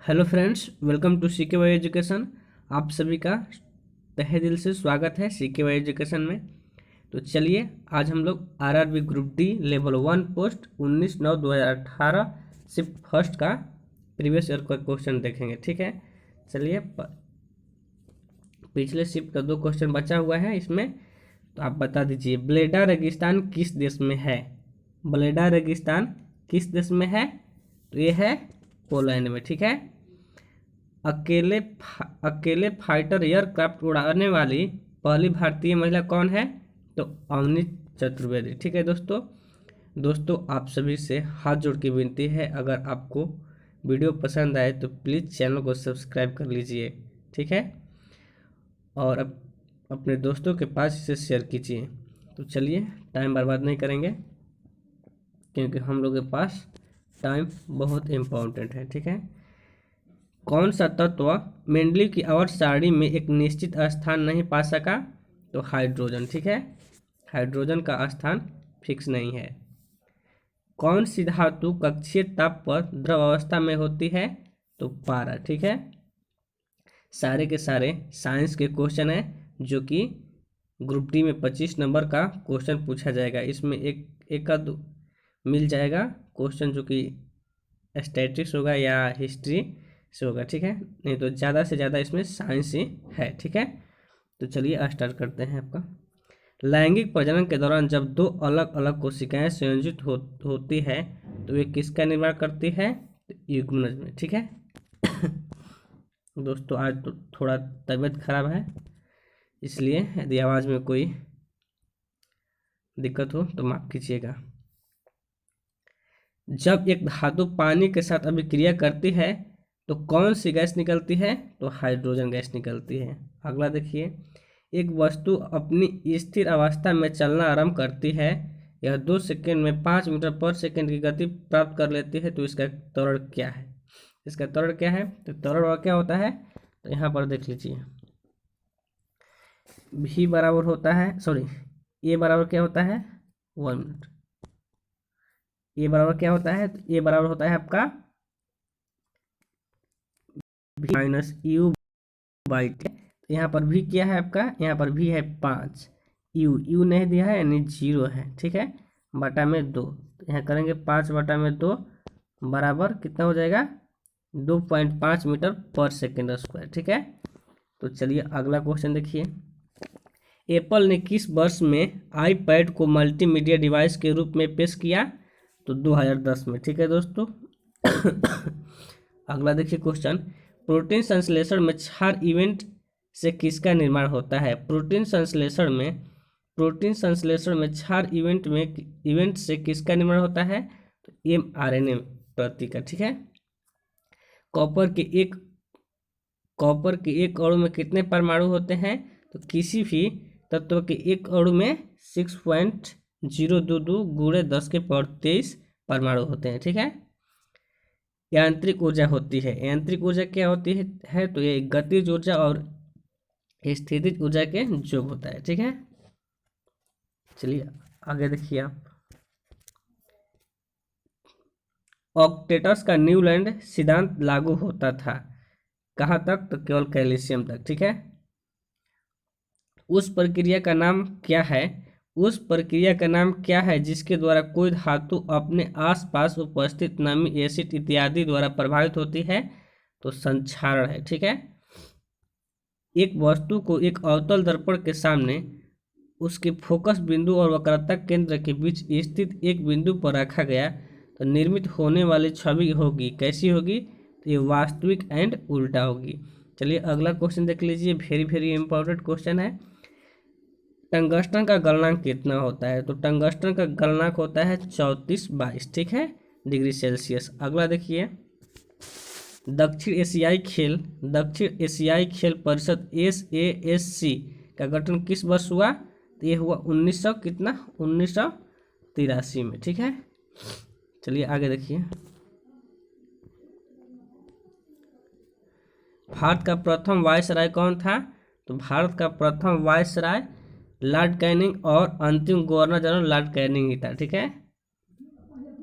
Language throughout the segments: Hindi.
Hello friends, welcome to CK Y education. आप सभी का तहे दिल से स्वागत है सीके वाई एजुकेशन में। तो चलिए आज हम लोग RRB group D level 1 post 19/9/2018 shift first का प्रीवियस ईयर का क्वेश्चन देखेंगे। ठीक है, चलिए पिछले शिफ्ट का 2 क्वेश्चन बचा हुआ है इसमें। तो आप बता दीजिए, ब्लेडा रेगिस्तान किस देश में है? ब्लेडा रेगिस्तान किस देश में है? तो ये है पोलैंड में। ठीक है, अकेले फाइटर एयरक्राफ्ट उड़ाने वाली पहली भारतीय महिला कौन है? तो अवनी चतुर्वेदी। ठीक है दोस्तों आप सभी से हाथ जोड़ के विनती है, अगर आपको वीडियो पसंद आए तो प्लीज़ चैनल को सब्सक्राइब कर लीजिए। ठीक है, और अपने दोस्तों के पास इसे शेयर कीजिए। तो चलिए टाइम बर्बाद नहीं करेंगे, क्योंकि हम लोग के पास टाइम बहुत इम्पोर्टेंट है। ठीक है, कौन सा तत्व मेंडलीव की आवर्त सारणी में एक निश्चित स्थान नहीं पा सका? तो हाइड्रोजन। ठीक है, हाइड्रोजन का स्थान फिक्स नहीं है। कौन सी धातु कक्षीय ताप पर द्रव अवस्था में होती है? तो पारा। ठीक है, सारे के सारे साइंस के क्वेश्चन है, जो कि ग्रुप डी में 25 नंबर का क्वेश्चन पूछा जाएगा। इसमें एक आध मिल जाएगा क्वेश्चन जो कि स्टैटिस्टिक्स होगा या हिस्ट्री से होगा। ठीक है, नहीं तो ज़्यादा से ज़्यादा इसमें साइंस ही है। ठीक है, तो चलिए स्टार्ट करते हैं आपका। लैंगिक प्रजनन के दौरान जब दो अलग अलग कोशिकाएं संयोजित होती है तो वे किसका निर्माण करती है? तो युग्मनज में। ठीक है दोस्तों आज तो थोड़ा तबीयत खराब है, इसलिए यदि आवाज़ में कोई दिक्कत हो तो माफ़ कीजिएगा। जब एक धातु पानी के साथ अभिक्रिया करती है तो कौन सी गैस निकलती है? तो हाइड्रोजन गैस निकलती है। अगला देखिए, एक वस्तु अपनी स्थिर अवस्था में चलना आरंभ करती है, यह 2 सेकंड में 5 मीटर पर सेकंड की गति प्राप्त कर लेती है, तो इसका त्वरण क्या है? इसका त्वरण क्या है? तो त्वरण क्या होता है? तो यहाँ पर देख लीजिए, v बराबर होता है, सॉरी ए बराबर क्या होता है? 1 मिनट। ए बराबर क्या होता है? तो ए बराबर होता है आपका माइनस यू बाई टी। यहाँ पर भी क्या है आपका? यहाँ पर भी है 5, यू नहीं दिया है यानी 0 है। ठीक है, बटा में 2, यहाँ करेंगे 5 बटा में 2 बराबर कितना हो जाएगा? 2.5 मीटर पर सेकेंड स्क्वायर। ठीक है, तो चलिए अगला क्वेश्चन देखिए। एप्पल ने किस वर्ष में आईपैड को मल्टीमीडिया डिवाइस के रूप में पेश किया? तो 2010 में। ठीक है दोस्तों अगला देखिए क्वेश्चन, प्रोटीन संश्लेषण में क्षार इवेंट से किसका निर्माण होता है? प्रोटीन संश्लेषण में क्षार इवेंट से किसका निर्माण होता है? तो mRNA प्रति का। ठीक है, कॉपर के एक अणु में कितने परमाणु होते हैं? तो किसी भी तत्व के एक अणु में 6.022 गुणे 10 के पावर 23 परमाणु होते हैं। ठीक है, यांत्रिक ऊर्जा होती है। यांत्रिक ऊर्जा क्या होती है? तो ये गतिज ऊर्जा और स्थितिज ऊर्जा के योग होता है। ठीक है, चलिए आगे देखिए आप। ऑक्टेटस का न्यूलैंड सिद्धांत लागू होता था कहाँ तक? तो केवल कैल्शियम तक। ठीक है, उस प्रक्रिया का नाम क्या है जिसके द्वारा कोई धातु अपने आसपास उपस्थित नमी, एसिड इत्यादि द्वारा प्रभावित होती है? तो संक्षारण है। ठीक है, एक वस्तु को एक अवतल दर्पण के सामने उसके फोकस बिंदु और वक्रता केंद्र के बीच स्थित एक बिंदु पर रखा गया तो निर्मित होने वाली छवि होगी, कैसी होगी? तो ये वास्तविक एंड उल्टा होगी। चलिए अगला क्वेश्चन देख लीजिए, वेरी इंपॉर्टेंट क्वेश्चन है। टंगस्टन का गलनांक कितना होता है? तो टंगस्टन का गलनांक होता है 34/22। ठीक है, डिग्री सेल्सियस। अगला देखिए, दक्षिण एशियाई खेल परिषद SASC का गठन किस वर्ष हुआ? तो ये हुआ 1983 में। ठीक है, चलिए आगे देखिए। भारत का प्रथम वायसराय कौन था? तो भारत का प्रथम वायसराय लॉर्ड कैनिंग और अंतिम गवर्नर जनरल लॉर्ड कैनिंग ही था। ठीक है,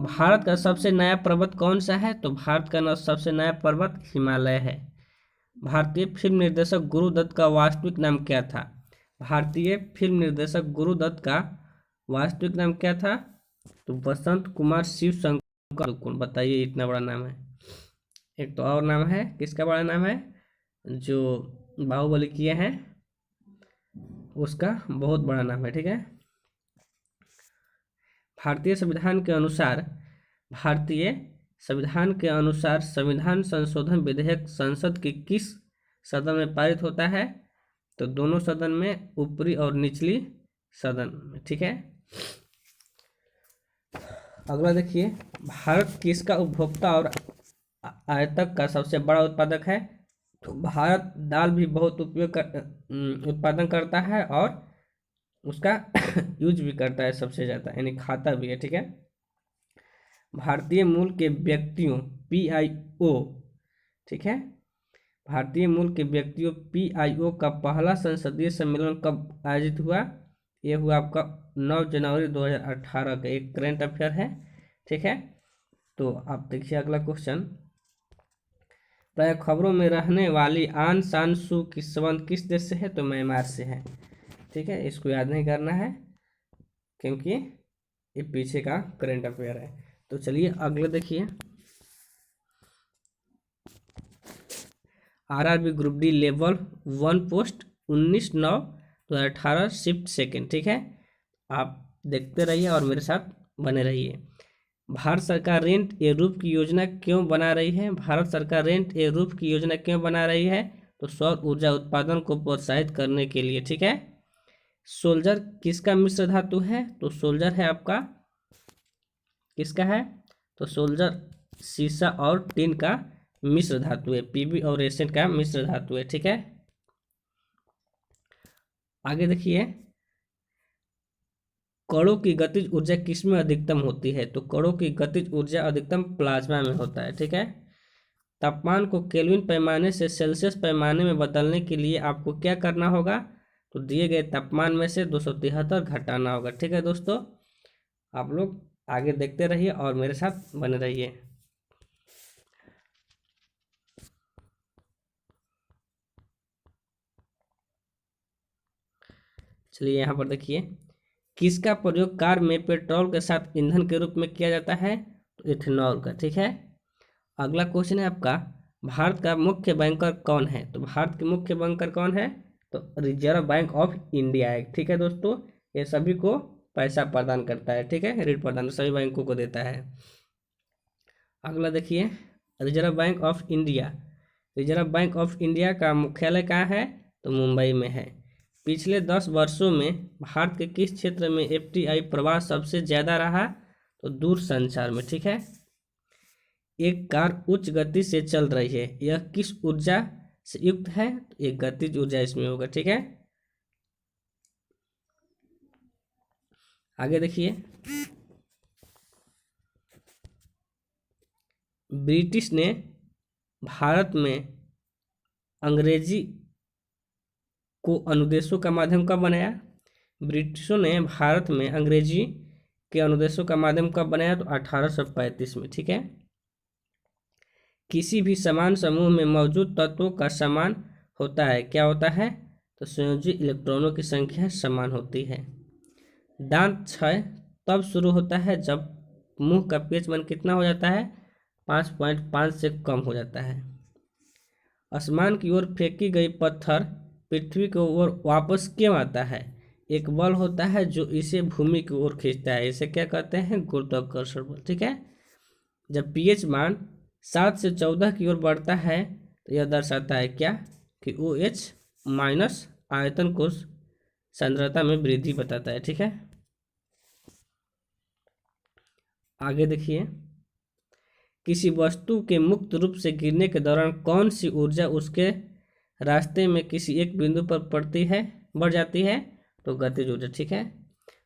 भारत का सबसे नया पर्वत कौन सा है? तो भारत का सबसे नया पर्वत हिमालय है। भारतीय फिल्म निर्देशक गुरुदत्त का वास्तविक नाम क्या था? भारतीय फिल्म निर्देशक गुरुदत्त का वास्तविक नाम क्या था? तो वसंत कुमार शिव शंकर। कौन बताइए, इतना बड़ा नाम है। एक तो और नाम है, किसका बड़ा नाम है? जो बाहुबली किए हैं उसका बहुत बड़ा नाम है। ठीक है। भारतीय संविधान के अनुसार संविधान संशोधन विधेयक संसद के किस सदन में पारित होता है? तो दोनों सदन में, ऊपरी और निचली सदन में। ठीक है। अगला देखिए, भारत किसका उपभोक्ता और आयातक का सबसे बड़ा उत्पादक है? तो भारत दाल भी बहुत उत्पादन करता है और उसका यूज भी करता है सबसे ज़्यादा, यानी खाता भी है। ठीक है। भारतीय मूल के व्यक्तियों PIO, ठीक है, भारतीय मूल के व्यक्तियों PIO का पहला संसदीय सम्मेलन कब आयोजित हुआ? ये हुआ आपका 9 जनवरी 2018 का। एक करंट अफेयर है। ठीक है। तो आप देखिए अगला क्वेश्चन, प्राय खबरों में रहने वाली आन सान सू की संबंध किस देश से है? तो म्यांमार से है। ठीक है, इसको याद नहीं करना है क्योंकि ये पीछे का करंट अफेयर है। तो चलिए अगले देखिए, RRB group D level 1 post 19/9/2018 shift second. ठीक है, आप देखते रहिए और मेरे साथ बने रहिए। भारत सरकार रेंट ए रूफ की योजना क्यों बना रही है? भारत सरकार रेंट ए रूफ की योजना क्यों बना रही है? तो सौर ऊर्जा उत्पादन को प्रोत्साहित करने के लिए। ठीक है। सोल्जर किसका मिश्र धातु है? तो सोल्जर है आपका, किसका है? तो सोल्जर सीसा और टिन का मिश्र धातु है। PB और एशियन का मिश्र धातु है। ठीक है। आगे देखिए, कणों की गतिज ऊर्जा किसमें अधिकतम होती है? तो कणों की गतिज ऊर्जा अधिकतम प्लाज्मा में होता है। ठीक है। तापमान को केल्विन पैमाने से सेल्सियस पैमाने में बदलने के लिए आपको क्या करना होगा? तो दिए गए तापमान में से 273 घटाना होगा। ठीक है दोस्तों, आप लोग आगे देखते रहिए और मेरे साथ बने रहिए। चलिए यहाँ पर देखिए, किसका प्रयोग कार में पेट्रोल के साथ ईंधन के रूप में किया जाता है? तो इथेनॉल का। ठीक है। अगला क्वेश्चन है आपका, भारत का मुख्य बैंकर कौन है? तो भारत के मुख्य बैंकर कौन है? तो रिजर्व बैंक ऑफ इंडिया है। ठीक है दोस्तों, ये सभी को पैसा प्रदान करता है। ठीक है, ऋण प्रदान सभी बैंकों को देता है। अगला देखिए, reserve bank of India. Reserve bank of India का मुख्यालय कहाँ है? तो मुंबई में है। पिछले 10 वर्षों में भारत के किस क्षेत्र में FDI प्रवाह सबसे ज़्यादा रहा? तो दूरसंचार में। ठीक है। एक कार उच्च गति से चल रही है, यह किस ऊर्जा से युक्त है? तो एक गतिज ऊर्जा इसमें होगा। ठीक है। आगे देखिए, ब्रिटिश ने भारत में अंग्रेजी को अनुदेशों का माध्यम कब बनाया? ब्रिटिशों ने भारत में अंग्रेजी के अनुदेशों का माध्यम कब बनाया? तो 1835 में। ठीक है। किसी भी समान समूह में मौजूद तत्वों का समान होता है, क्या होता है? तो संयोजी इलेक्ट्रॉनों की संख्या समान होती है। दांत क्षय तब शुरू होता है जब मुंह का pH मान कितना हो जाता है? 5.5 से कम हो जाता है। आसमान की ओर फेंकी गई पत्थर पृथ्वी की ओर वापस क्यों आता है? एक बल होता है जो इसे भूमि की ओर खींचता है, इसे क्या कहते हैं? गुरुत्वाकर्षण बल। ठीक है। जब pH मान 7 से 14 की ओर बढ़ता है तो यह दर्शाता है क्या? कि OH माइनस आयतन को सांद्रता में वृद्धि बताता है। ठीक है। आगे देखिए, किसी वस्तु के मुक्त रूप से गिरने के दौरान कौन सी ऊर्जा उसके रास्ते में किसी एक बिंदु पर बढ़ जाती है? तो गतिज ऊर्जा। ठीक है।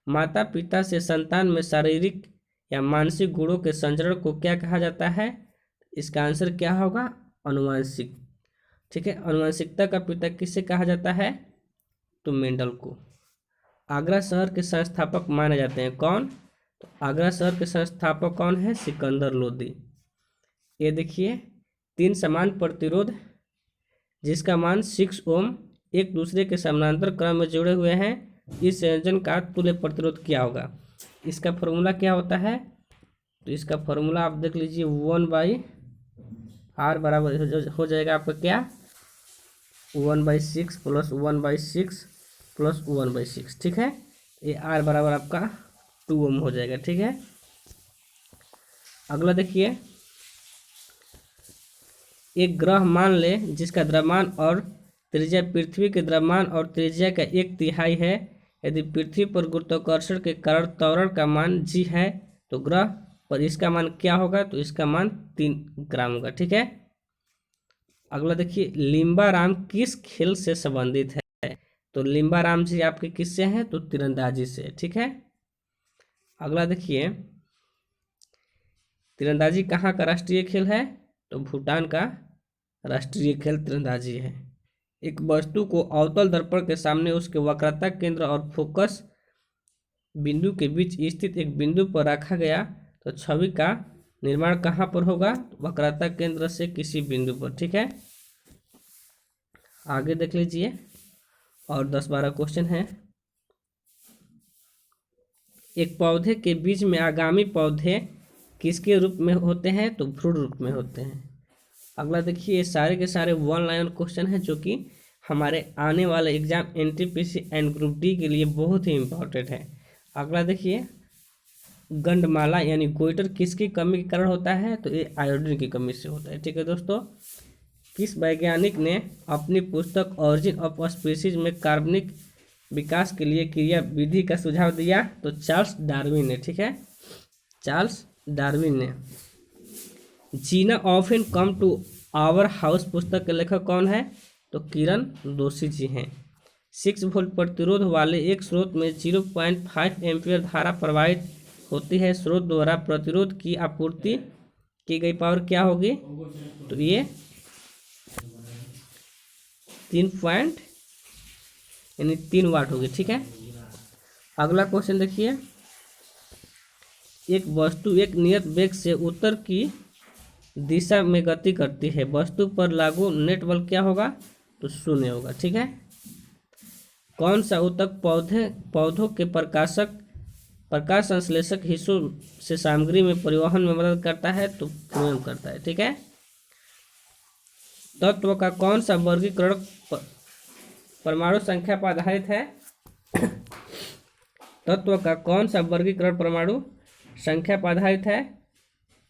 माता पिता से संतान में शारीरिक या मानसिक गुणों के संचरण को क्या कहा जाता है? इसका आंसर क्या होगा? अनुवांशिक। ठीक है। अनुवांशिकता का पिता किसे कहा जाता है? तो मेंडल को। आगरा शहर के संस्थापक माने जाते हैं कौन? आगरा शहर के संस्थापक कौन है? सिकंदर लोदी। ये देखिए 3 समान प्रतिरोध जिसका मान 6 ओम एक दूसरे के समानांतर क्रम में जुड़े हुए हैं, इस संयोजन का तुल्य प्रतिरोध क्या होगा? इसका फॉर्मूला क्या होता है? तो इसका फॉर्मूला आप देख लीजिए 1/r बराबर हो जाएगा आपका क्या? 1/6 प्लस 1/6 प्लस 1/6। ठीक है, ये r बराबर आपका 2 ओम हो जाएगा। ठीक है, अगला देखिए, एक ग्रह मान ले जिसका द्रव्यमान और त्रिज्या पृथ्वी के द्रव्यमान और त्रिज्या का 1/3 है। यदि पृथ्वी पर गुरुत्वाकर्षण के कारण त्वरण का मान g है तो ग्रह पर इसका मान क्या होगा? तो इसका मान 3 ग्राम होगा। ठीक है, अगला देखिए, लिम्बाराम किस खेल से संबंधित है? तो लिम्बाराम जी आपके किससे हैं? तो तीरंदाजी से। ठीक है, अगला देखिए, तीरंदाजी कहाँ का राष्ट्रीय खेल है? तो भूटान का राष्ट्रीय खेल तीरंदाजी है। एक वस्तु को अवतल दर्पण के सामने उसके वक्रता केंद्र और फोकस बिंदु के बीच स्थित एक बिंदु पर रखा गया तो छवि का निर्माण कहाँ पर होगा? वक्रता केंद्र से किसी बिंदु पर। ठीक है, आगे देख लीजिए, और 10-12 क्वेश्चन है। एक पौधे के बीच में आगामी पौधे किसके रूप में होते हैं? तो भ्रूण रूप में होते हैं। अगला देखिए, ये सारे के सारे 1 लाइन क्वेश्चन है जो कि हमारे आने वाले exam NTPC and group D के लिए बहुत ही इम्पोर्टेंट है। अगला देखिए, गंडमाला यानी गोइटर किसकी कमी के कारण होता है? तो ये आयोडीन की कमी से होता है। ठीक है दोस्तों, किस वैज्ञानिक ने अपनी पुस्तक ऑरिजिन ऑफ स्पीसीज में कार्बनिक विकास के लिए क्रिया विधि का सुझाव दिया? तो चार्ल्स डार्विन ने। ठीक है, चार्ल्स डार्विन ने। Gina often come to our house पुस्तक के लेखक कौन है? तो किरण दोषी जी हैं। 6 वोल्ट प्रतिरोध वाले एक स्रोत में 0.5 एम्पीयर धारा प्रवाहित होती है। स्रोत द्वारा प्रतिरोध की आपूर्ति की गई पावर क्या होगी? तो ये 3 वाट होगी। ठीक है, अगला क्वेश्चन देखिए, एक वस्तु एक नियत वेग से उत्तर की दिशा में गति करती है, वस्तु पर लागू नेट बल क्या होगा? तो 0 होगा। ठीक है, कौन सा ऊतक पौधों के प्रकाश संश्लेषक हिस्सों से सामग्री में परिवहन में मदद करता है? तो फ्लोएम करता है। ठीक है, तत्व का कौन सा वर्गीकरण परमाणु संख्या पर आधारित है? तत्व का कौन सा वर्गीकरण परमाणु संख्या पर आधारित है?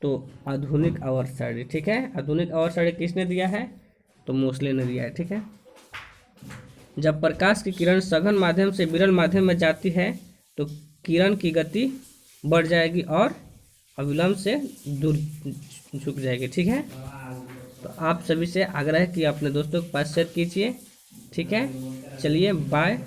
तो आधुनिक आवर्त सारणी। ठीक है, आधुनिक आवर्त सारणी किसने दिया है? तो मोसले ने दिया है। ठीक है, जब प्रकाश की किरण सघन माध्यम से विरल माध्यम में जाती है तो किरण की गति बढ़ जाएगी और अविलंब से दूर झुक जाएगी। ठीक है, तो आप सभी से आग्रह है कि अपने दोस्तों के पास शेयर कीजिए। ठीक है, चलिए बाय।